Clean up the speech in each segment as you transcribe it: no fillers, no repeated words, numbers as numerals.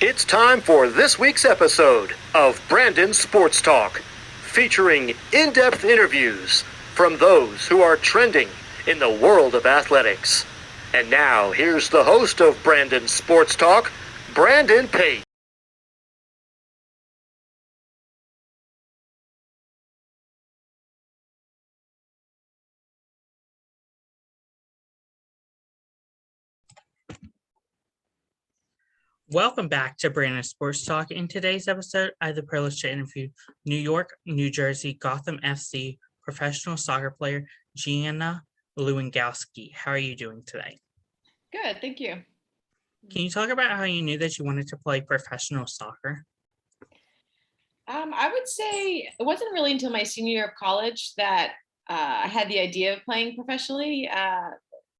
It's time for this week's episode of Brandon Sports Talk, featuring in-depth interviews from those who are trending in the world of athletics. And now, here's the host of Brandon Sports Talk, Brandon Pate. Welcome back to Brandon Sports Talk. In today's episode, I have the privilege to interview New York, New Jersey, Gotham FC professional soccer player Gina Lewandowski. How are you doing today? Good, thank you. Can you talk about how you knew that you wanted to play professional soccer? I would say it wasn't really until my senior year of college that I had the idea of playing professionally.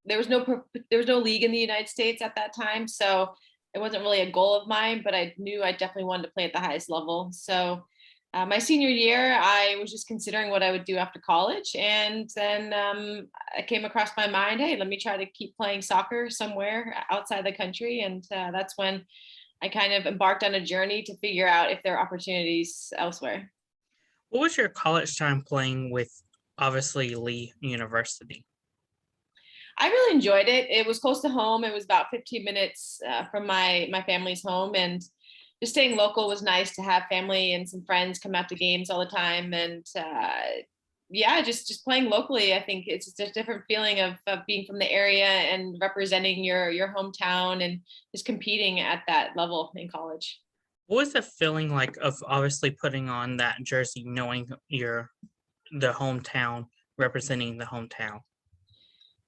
There was no league in the United States at that time, so it wasn't really a goal of mine, but I knew I definitely wanted to play at the highest level. So my senior year, I was just considering what I would do after college. And then I came across my mind, hey, let me try to keep playing soccer somewhere outside the country. And that's when I kind of embarked on a journey to figure out if there are opportunities elsewhere. What was your college time playing with, obviously, Lee University? I really enjoyed it. It was close to home. It was about 15 minutes from my family's home, and just staying local was nice to have family and some friends come out to games all the time. And just playing locally, I think it's just a different feeling of being from the area and representing your hometown and just competing at that level in college. What was the feeling like of obviously putting on that jersey, knowing the hometown, representing the hometown?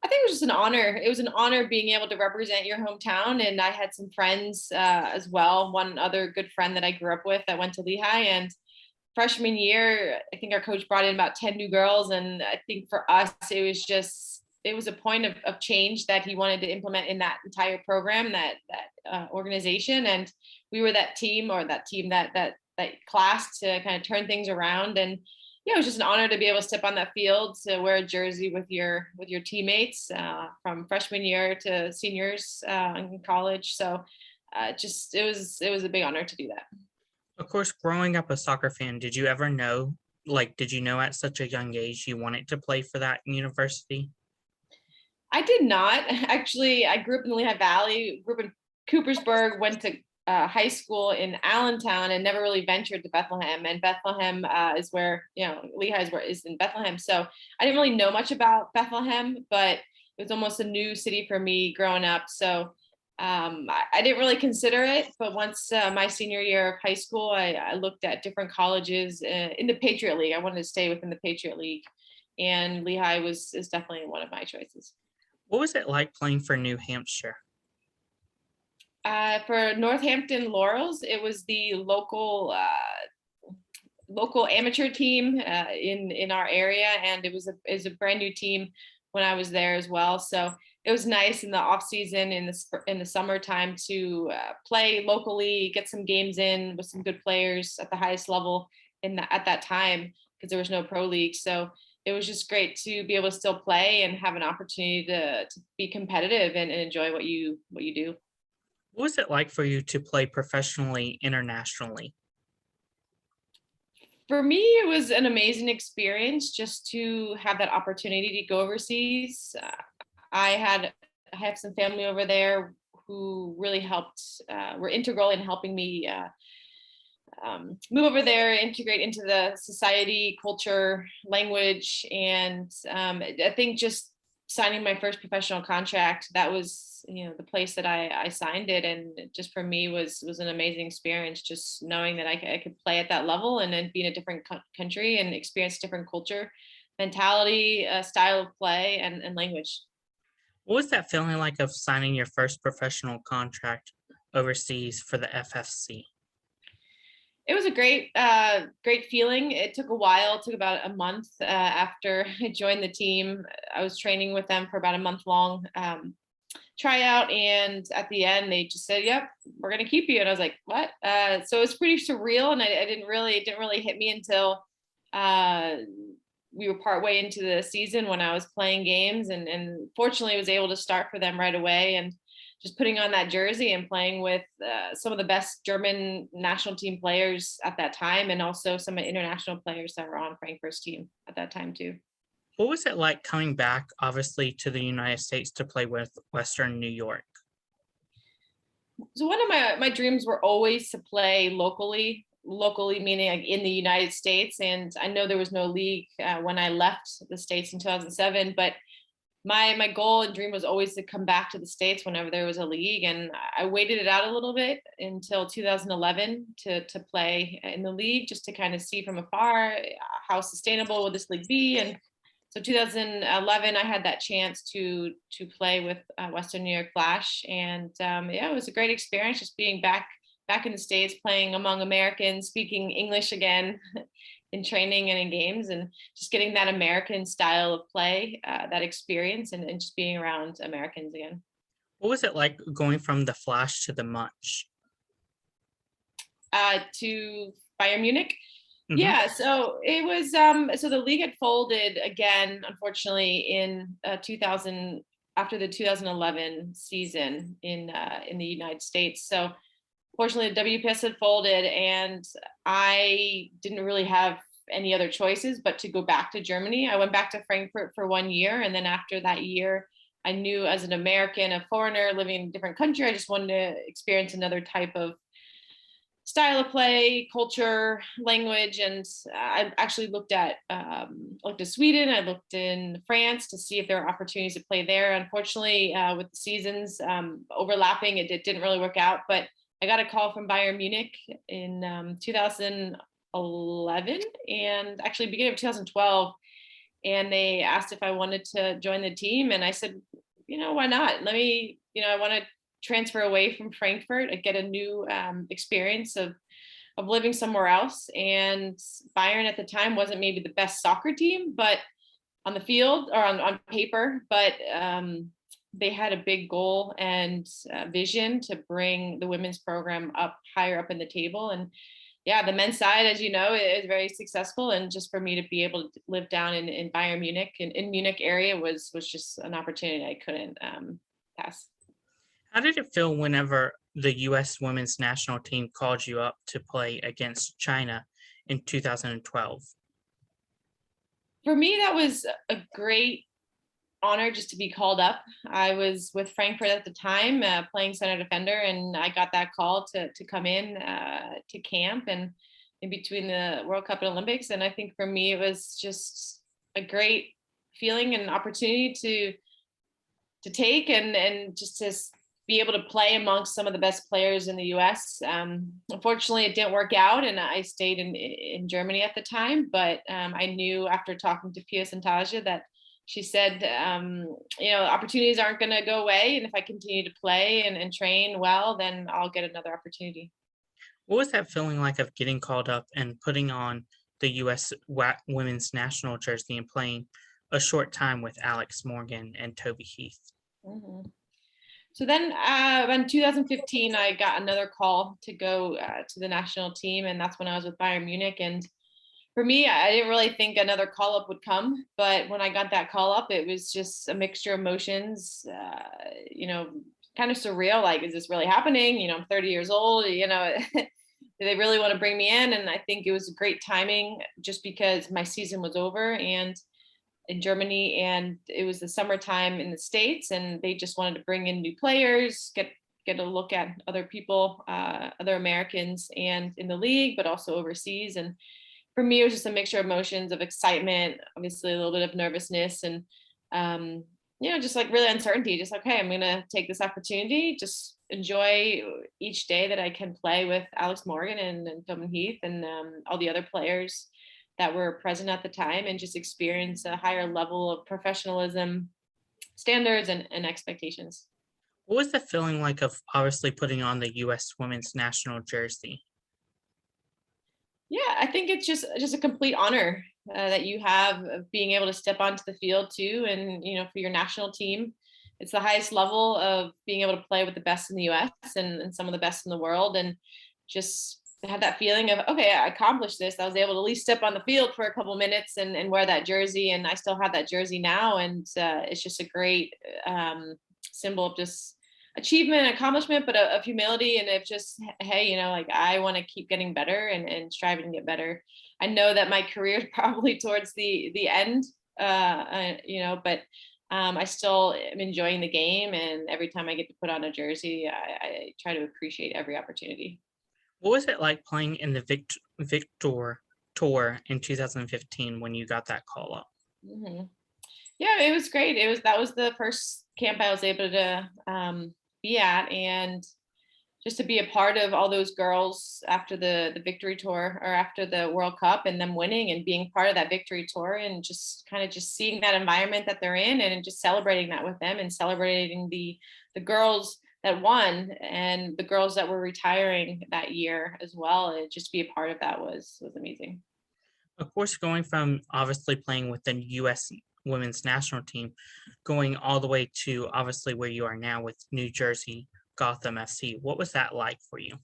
I think it was just an honor. It was an honor being able to represent your hometown. And I had some friends as well. One other good friend that I grew up with that went to Lehigh. And freshman year, I think our coach brought in about 10 new girls. And I think for us, it was a point of change that he wanted to implement in that entire program, that organization. And we were that team that class to kind of turn things around. And yeah, it was just an honor to be able to step on that field, to wear a jersey with your teammates from freshman year to seniors in college. So it was a big honor to do that. Of course, growing up a soccer fan, did you know at such a young age you wanted to play for that university? I did not. Actually, I grew up in the Lehigh Valley, grew up in Coopersburg, went to high school in Allentown, and never really ventured to Bethlehem. And Bethlehem is where, Lehigh is in Bethlehem. So I didn't really know much about Bethlehem, but it was almost a new city for me growing up. So I didn't really consider it. But once my senior year of high school, I looked at different colleges in the Patriot League. I wanted to stay within the Patriot League, and Lehigh is definitely one of my choices. What was it like playing for New Hampshire? For Northampton Laurels, it was the local amateur team in our area, and it was a brand new team when I was there as well. So it was nice in the off season, in the summertime, to play locally, get some games in with some good players at the highest level at that time, because there was no pro league. So it was just great to be able to still play and have an opportunity to be competitive and enjoy what you do. What was it like for you to play professionally internationally? For me, it was an amazing experience just to have that opportunity to go overseas. I have some family over there who really were integral in helping me move over there, integrate into the society, culture, language. And I think just signing my first professional contract, that was the place that I signed it, and just for me was an amazing experience, just knowing that I could play at that level and then be in a different country and experience different culture, mentality, style of play, and language. What was that feeling like of signing your first professional contract overseas for the FFC? It was a great feeling. It took a while. It took about a month after I joined the team. I was training with them for about a month long tryout, and at the end they just said, "Yep, we're gonna keep you." And I was like, "What?" So it was pretty surreal, and it didn't really hit me until we were partway into the season when I was playing games, and fortunately was able to start for them right away, and just putting on that jersey and playing with some of the best German national team players at that time, and also some international players that were on Frankfurt's team at that time too. What was it like coming back, obviously, to the United States to play with Western New York? So one of my dreams were always to play locally meaning like in the United States. And I know there was no league when I left the States in 2007, but my goal and dream was always to come back to the States whenever there was a league. And I waited it out a little bit until 2011 to play in the league, just to kind of see from afar how sustainable will this league be. And so 2011, I had that chance to play with Western New York Flash, and it was a great experience just being back in the States, playing among Americans, speaking English again in training and in games, and just getting that American style of play, that experience, and just being around Americans again. What was it like going from the Flash to the Munch? To Bayern Munich. Mhm. Yeah, so it was so the league had folded again, unfortunately, in 2000 after the 2011 season in the United States. So fortunately the WPS had folded, and I didn't really have any other choices but to go back to Germany. I went back to Frankfurt for 1 year, and then after that year, I knew as an American, a foreigner living in a different country, I just wanted to experience another type of style of play, culture, language. And I actually looked at Sweden. I looked in France to see if there were opportunities to play there. Unfortunately, with the seasons overlapping, it didn't really work out. But I got a call from Bayern Munich in 2011, and actually beginning of 2012. And they asked if I wanted to join the team. And I said, why not? I want to transfer away from Frankfurt and get a new experience of living somewhere else. And Bayern at the time wasn't maybe the best soccer team, but on the field or on paper, but they had a big goal and vision to bring the women's program up higher up in the table. And yeah, the men's side, as you know, is very successful. And just for me to be able to live down in Bayern Munich and in Munich area was just an opportunity I couldn't pass. How did it feel whenever the U.S. women's national team called you up to play against China in 2012? For me, that was a great honor just to be called up. I was with Frankfurt at the time, playing center defender, and I got that call to come in to camp and in between the World Cup and Olympics. And I think for me, it was just a great feeling and opportunity to take and just to be able to play amongst some of the best players in the U.S. Unfortunately, it didn't work out, and I stayed in Germany at the time. But I knew after talking to Pia Santaja that she said, opportunities aren't going to go away, and if I continue to play and train well, then I'll get another opportunity. What was that feeling like of getting called up and putting on the U.S. women's national jersey and playing a short time with Alex Morgan and Toby Heath? Mm-hmm. So then in 2015, I got another call to go to the national team, and that's when I was with Bayern Munich. And for me, I didn't really think another call up would come, but when I got that call up, it was just a mixture of emotions, kind of surreal. Like, is this really happening? I'm 30 years old, do they really want to bring me in? And I think it was great timing just because my season was over and in Germany, and it was the summertime in the States, and they just wanted to bring in new players, get a look at other people, other Americans, and in the league, but also overseas. And for me, it was just a mixture of emotions, of excitement, obviously a little bit of nervousness, and just like really uncertainty. Just like, hey, I'm gonna take this opportunity, just enjoy each day that I can play with Alex Morgan and Tobin Heath and all the other players that were present at the time, and just experience a higher level of professionalism, standards, and expectations. What was the feeling like of obviously putting on the U.S. women's national jersey? Yeah, I think it's just a complete honor that you have of being able to step onto the field too, and for your national team. It's the highest level of being able to play with the best in the U.S. and some of the best in the world, and just had that feeling of, okay, I accomplished this. I was able to at least step on the field for a couple minutes and wear that jersey, and I still have that jersey now. And it's just a great symbol of just achievement, accomplishment, but of humility and of just, hey, like I want to keep getting better and striving to get better. I know that my career is probably towards the end, but I still am enjoying the game, and every time I get to put on a jersey, I try to appreciate every opportunity. What was it like playing in the Victor Tour in 2015 when you got that call up? Mm-hmm. Yeah, it was great. That was the first camp I was able to be at, and just to be a part of all those girls after the victory tour or after the World Cup and them winning and being part of that victory tour and just kind of just seeing that environment that they're in and just celebrating that with them and celebrating the girls that won and the girls that were retiring that year as well. And just be a part of that was amazing. Of course, going from obviously playing with the U.S. women's national team, going all the way to obviously where you are now with New Jersey Gotham FC. What was that like for you?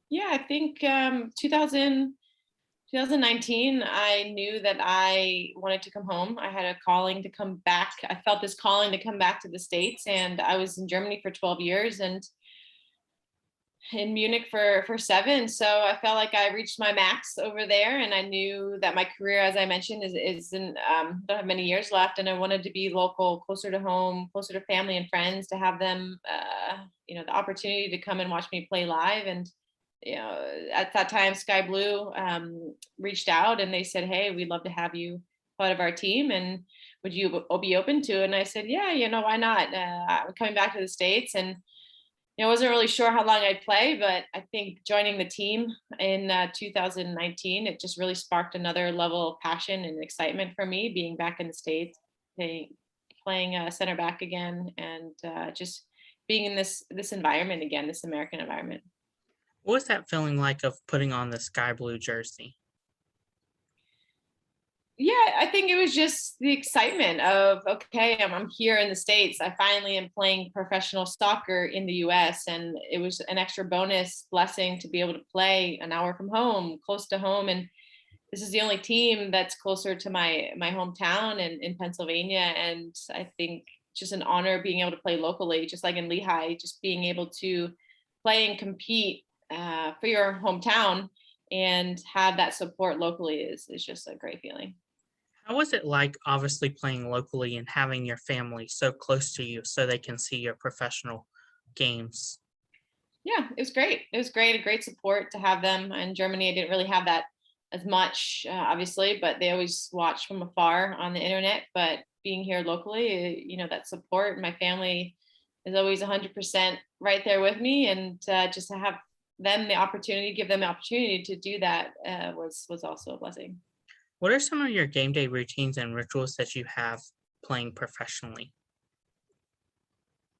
Yeah, I think 2019, I knew that I wanted to come home. I had a calling to come back. I felt this calling to come back to the States, and I was in Germany for 12 years and in Munich for 7. So I felt like I reached my max over there, and I knew that my career, as I mentioned, isn't don't have many years left, and I wanted to be local, closer to home, closer to family and friends, to have them, the opportunity to come and watch me play live. And at that time, Sky Blue reached out and they said, "Hey, we'd love to have you part of our team, and would you be open to it?" And I said, "Yeah, why not? I'm coming back to the States, and I wasn't really sure how long I'd play, but I think joining the team in 2019, it just really sparked another level of passion and excitement for me, being back in the States, playing center back again, and just being in this environment again, this American environment." What was that feeling like of putting on the sky blue jersey? Yeah, I think it was just the excitement of, okay, I'm here in the States. I finally am playing professional soccer in the US. And it was an extra bonus blessing to be able to play an hour from home, close to home. And this is the only team that's closer to my hometown in Pennsylvania. And I think just an honor being able to play locally, just like in Lehigh, just being able to play and compete for your hometown and have that support locally is just a great feeling. How was it like obviously playing locally and having your family so close to you so they can see your professional games? Yeah, it was great. It was great, a great support to have them. In Germany, I didn't really have that as much, obviously, but they always watch from afar on the internet. But being here locally, that support, my family is always 100% right there with me. And just to have them the opportunity, give them the opportunity to do that was also a blessing. What are some of your game day routines and rituals that you have playing professionally?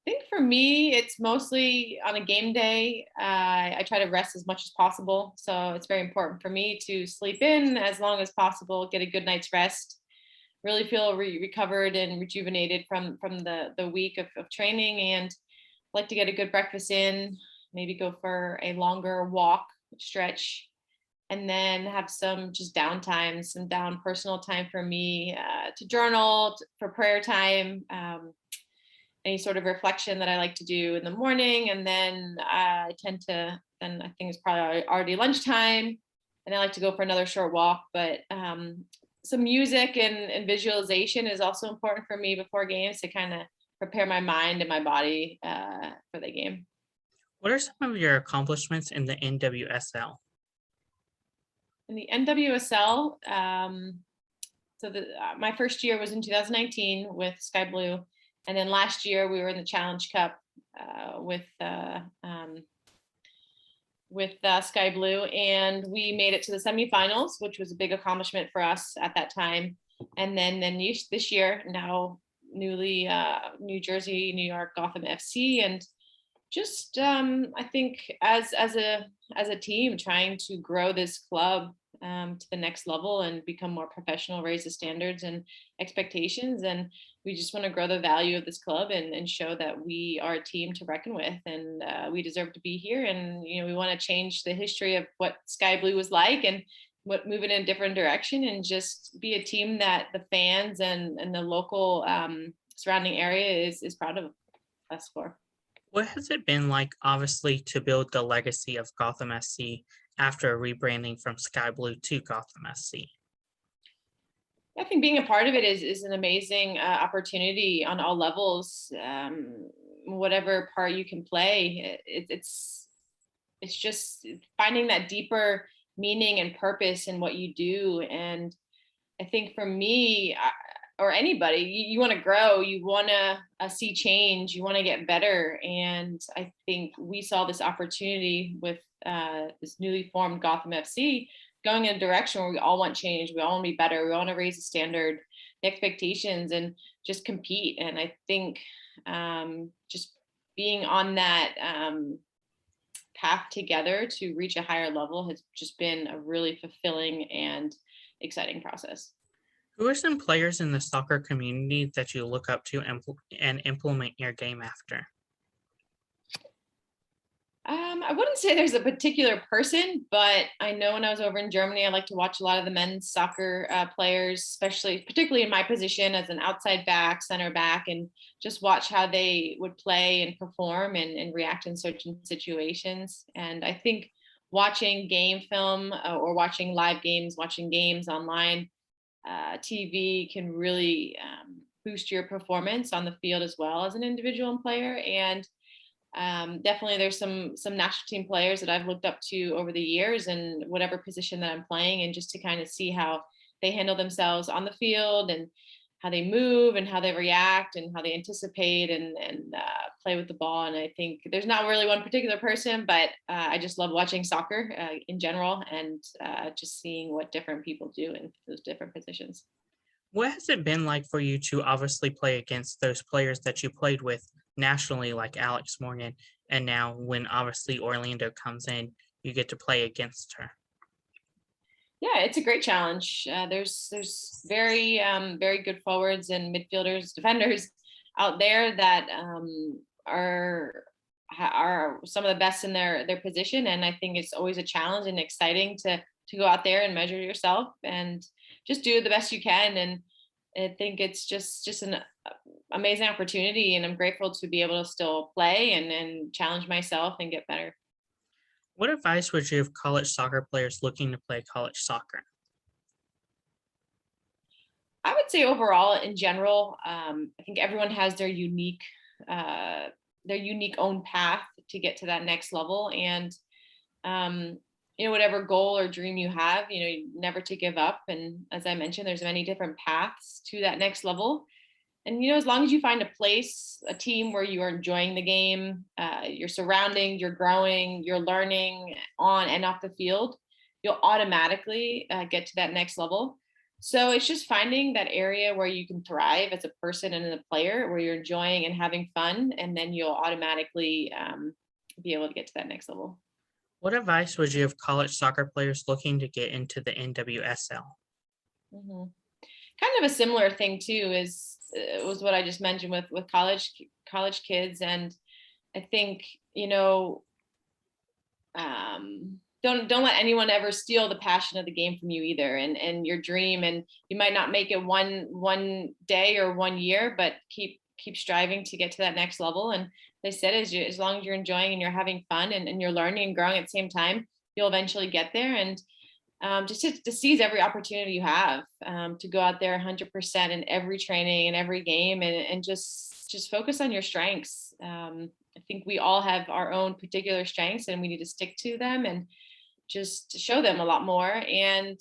I think for me, it's mostly on a game day. I try to rest as much as possible. So it's very important for me to sleep in as long as possible, get a good night's rest, really feel recovered and rejuvenated from the week of training, and like to get a good breakfast in, maybe go for a longer walk, stretch, and then have some just downtime, some personal time for me to journal, for prayer time, any sort of reflection that I like to do in the morning. And then I think it's probably already lunchtime, and I like to go for another short walk. But some music and visualization is also important for me before games to kind of prepare my mind and my body for the game. What are some of your accomplishments in the NWSL? In the NWSL, my first year was in 2019 with Sky Blue, and then last year we were in the Challenge Cup with Sky Blue, and we made it to the semifinals, which was a big accomplishment for us at that time. And then this year, now newly New Jersey, New York, Gotham FC, and just I think as a team trying to grow this club to the next level and become more professional, raise the standards and expectations, and we just want to grow the value of this club and show that we are a team to reckon with, and we deserve to be here. And we want to change the history of what Sky Blue was like and move it in a different direction, and just be a team that the fans and the local surrounding area is proud of us for. What has it been like, obviously, to build the legacy of Gotham FC after rebranding from Sky Blue to Gotham FC? I think being a part of it is an amazing opportunity on all levels. Whatever part you can play, it's just finding that deeper meaning and purpose in what you do. And I think for me, or anybody, you want to grow, you want to see change, you want to get better. And I think we saw this opportunity with this newly formed Gotham FC going in a direction where we all want change, we all want to be better, we want to raise the standard, the expectations, and just compete. And I think just being on that path together to reach a higher level has just been a really fulfilling and exciting process. Who are some players in the soccer community that you look up to and implement your game after? I wouldn't say there's a particular person, but I know when I was over in Germany, I like to watch a lot of the men's soccer players, particularly in my position as an outside back, center back, and just watch how they would play and perform and react in certain situations. And I think watching game film or watching live games, watching games online, TV can really boost your performance on the field as well as an individual and player. And definitely there's some national team players that I've looked up to over the years and whatever position that I'm playing, and just to kind of see how they handle themselves on the field and how they move and how they react and how they anticipate and play with the ball. And I think there's not really one particular person, but I just love watching soccer in general, and just seeing what different people do in those different positions. What has it been like for you to obviously play against those players that you played with nationally, like Alex Morgan, and now when obviously Orlando comes in, you get to play against her? Yeah, it's a great challenge. There's very very good forwards and midfielders, defenders out there that are some of the best in their position, and I think it's always a challenge and exciting to go out there and measure yourself and just do the best you can. And I think it's just an amazing opportunity, and I'm grateful to be able to still play and challenge myself and get better. What advice would you give college soccer players looking to play college soccer? I would say overall, in general, I think everyone has their unique own path to get to that next level. And whatever goal or dream you have, never to give up. And as I mentioned, there's many different paths to that next level. And, as long as you find a place, a team where you are enjoying the game, your surroundings, you're growing, you're learning on and off the field, you'll automatically get to that next level. So it's just finding that area where you can thrive as a person and a player, where you're enjoying and having fun, and then you'll automatically be able to get to that next level. What advice would you give college soccer players looking to get into the NWSL? Mm-hmm. Kind of a similar thing too was what I just mentioned with college kids. And I think don't let anyone ever steal the passion of the game from you either, and your dream. And you might not make it one day or 1 year, but keep striving to get to that next level. And they said, as long as you're enjoying and you're having fun and you're learning and growing at the same time, you'll eventually get there. And just to seize every opportunity you have, to go out there 100% in every training and every game, and just focus on your strengths. I think we all have our own particular strengths, and we need to stick to them and just show them a lot more. And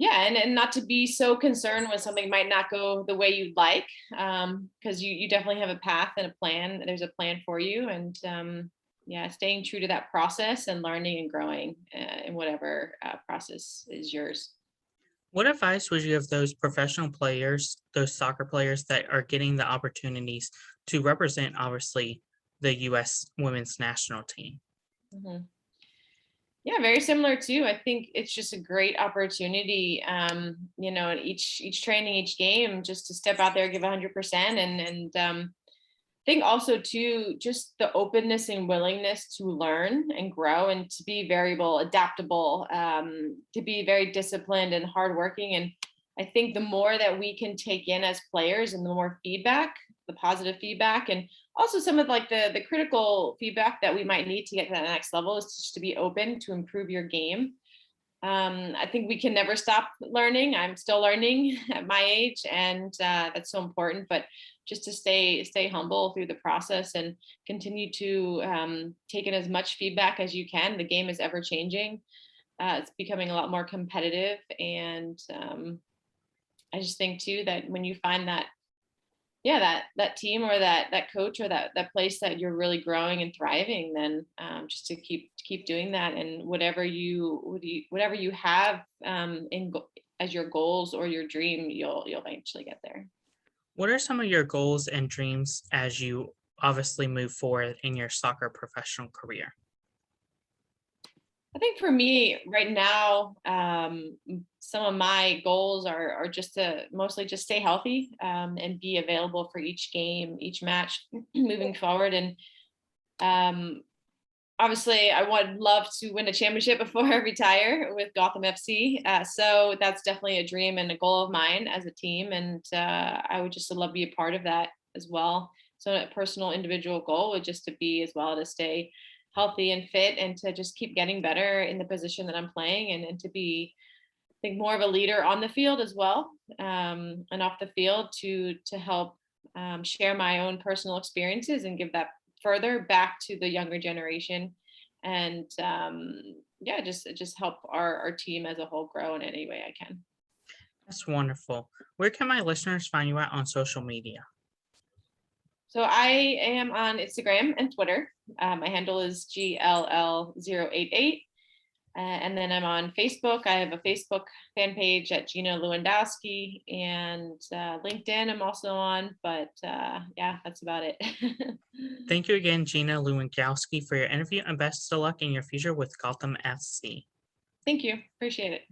and not to be so concerned when something might not go the way you'd like, because you definitely have a path and a plan. There's a plan for you, and staying true to that process and learning and growing in whatever process is yours. What advice would you give those professional players, those soccer players that are getting the opportunities to represent, obviously, the U.S. women's national team? Mm-hmm. Yeah, very similar too. I think it's just a great opportunity, in each training, each game, just to step out there, give 100%. And I think also too, just the openness and willingness to learn and grow and to be variable, adaptable, to be very disciplined and hardworking. And I think the more that we can take in as players and the more feedback, the positive feedback, and also some of like the critical feedback that we might need to get to that next level is just to be open to improve your game. I think we can never stop learning. I'm still learning at my age, and that's so important. But just to stay humble through the process and continue to take in as much feedback as you can. The game is ever changing. It's becoming a lot more competitive, and I just think too that when you find that, that team or that coach or that place that you're really growing and thriving, then just to keep doing that, and whatever you have as your goals or your dream, you'll eventually get there. What are some of your goals and dreams as you obviously move forward in your soccer professional career? I think for me right now, some of my goals are just to mostly just stay healthy and be available for each game, each match moving forward. And obviously I would love to win a championship before I retire with Gotham FC. So that's definitely a dream and a goal of mine as a team. And I would just love to be a part of that as well. So a personal individual goal would just to be as well to stay healthy and fit and to just keep getting better in the position that I'm playing, and to be, I think, more of a leader on the field as well, and off the field to help share my own personal experiences and give that further back to the younger generation, and just help our team as a whole grow in any way I can. That's wonderful. Where can my listeners find you at on social media? So I am on Instagram and Twitter. My handle is GLL088. And then I'm on Facebook. I have a Facebook fan page at Gina Lewandowski, and LinkedIn I'm also on, but that's about it. Thank you again, Gina Lewandowski, for your interview, and best of luck in your future with Gotham FC. Thank you. Appreciate it.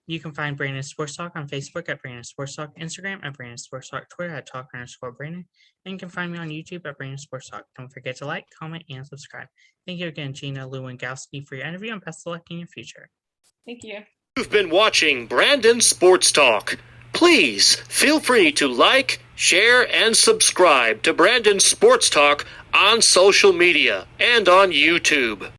You can find Brandon Sports Talk on Facebook at Brandon Sports Talk, Instagram at Brandon Sports Talk, Twitter at Talk_Brandon, and you can find me on YouTube at Brandon Sports Talk. Don't forget to like, comment, and subscribe. Thank you again, Gina Lewandowski, for your interview, and best of luck in your future. Thank you. You've been watching Brandon Sports Talk. Please feel free to like, share, and subscribe to Brandon Sports Talk on social media and on YouTube.